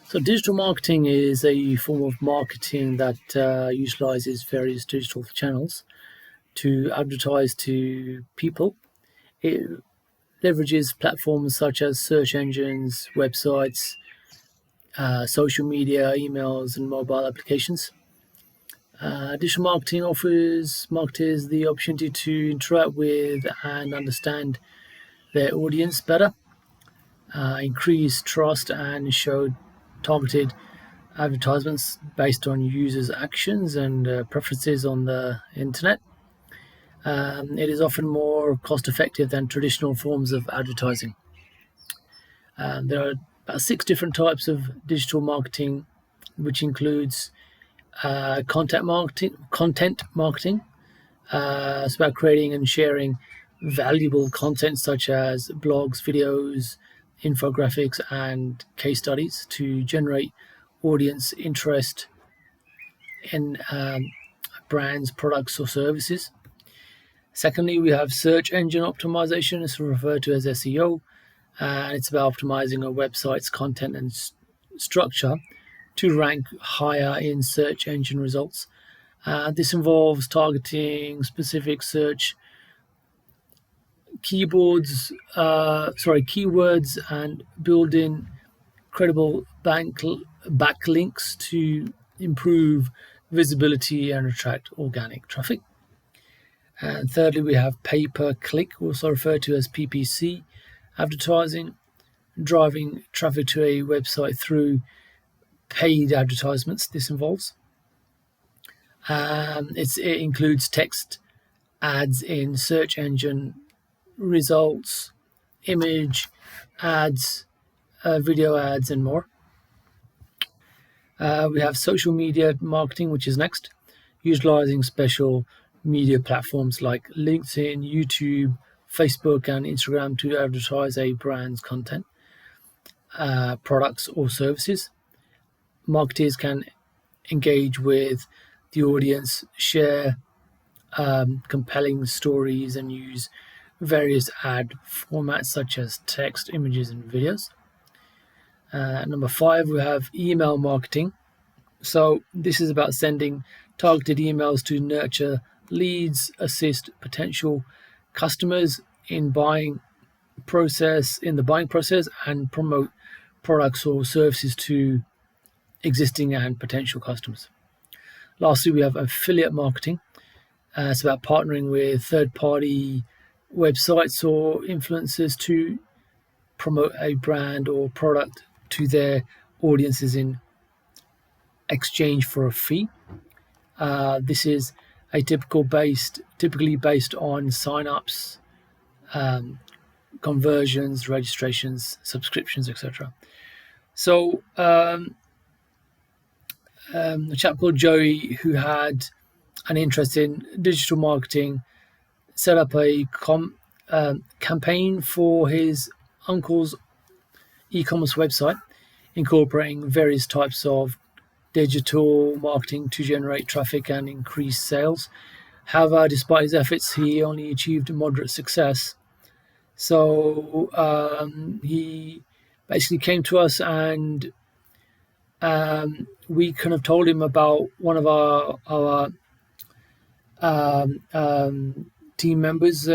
So digital marketing is a form of marketing that utilizes various digital channels to advertise to people. It leverages platforms such as search engines, websites, social media, emails, and mobile applications. Digital marketing offers marketers the opportunity to interact with and understand their audience better, increase trust, and show targeted advertisements based on users' actions and preferences on the internet. It is often more cost effective than traditional forms of advertising. There are about six different types of digital marketing, which includes content marketing. It's about creating and sharing valuable content such as blogs, videos, infographics, and case studies to generate audience interest in brands, products, or services. Secondly, we have search engine optimization. It's referred to as SEO, and it's about optimizing a website's content and structure to rank higher in search engine results. This involves targeting specific search keywords and building credible backlinks to improve visibility and attract organic traffic. And thirdly, we have pay per click, also referred to as PPC advertising, driving traffic to a website through paid advertisements. This involves. It includes text ads in search engine results, image ads, video ads, and more. We have social media marketing, which is next, utilizing special media platforms like LinkedIn, YouTube, Facebook, and Instagram to advertise a brand's content, products, or services. Marketers can engage with the audience, share compelling stories, and use various ad formats such as text, images, and videos. Number five, we have email marketing. So this is about sending targeted emails to nurture leads, assist potential customers in the buying process, and promote products or services to existing and potential customers. Lastly, we have affiliate marketing. It's about partnering with third-party websites or influencers to promote a brand or product to their audiences in exchange for a fee. This is typically based on sign-ups, conversions, registrations, subscriptions, etc. So a chap called Joey, who had an interest in digital marketing, set up a campaign for his uncle's e-commerce website, incorporating various types of digital marketing to generate traffic and increase sales. However, despite his efforts, he only achieved moderate success. So he basically came to us, and we kind of told him about one of our team members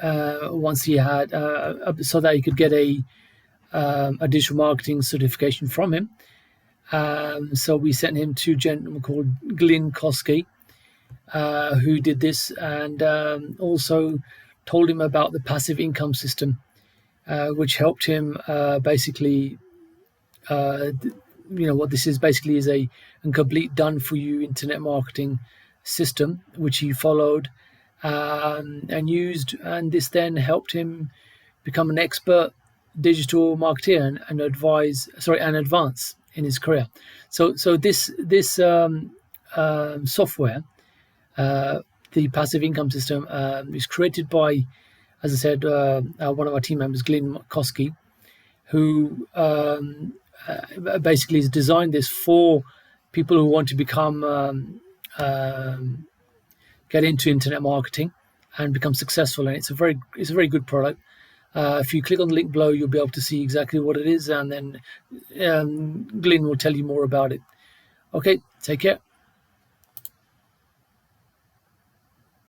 once he had so that he could get a digital marketing certification from him. So we sent him to a gentleman called Glyn Kosky, who did this, and also told him about the passive income system, which helped him basically. What this is basically is a complete done-for-you internet marketing system, which he followed and used, and this then helped him become an expert digital marketer and advance in his career. So this software, the passive income system, is created by, as I said, one of our team members, Glyn Kosky, who basically has designed this for people who want to get into internet marketing and become successful. And it's a very good product. If you click on the link below, you'll be able to see exactly what it is, and then Glyn will tell you more about it. Okay, take care.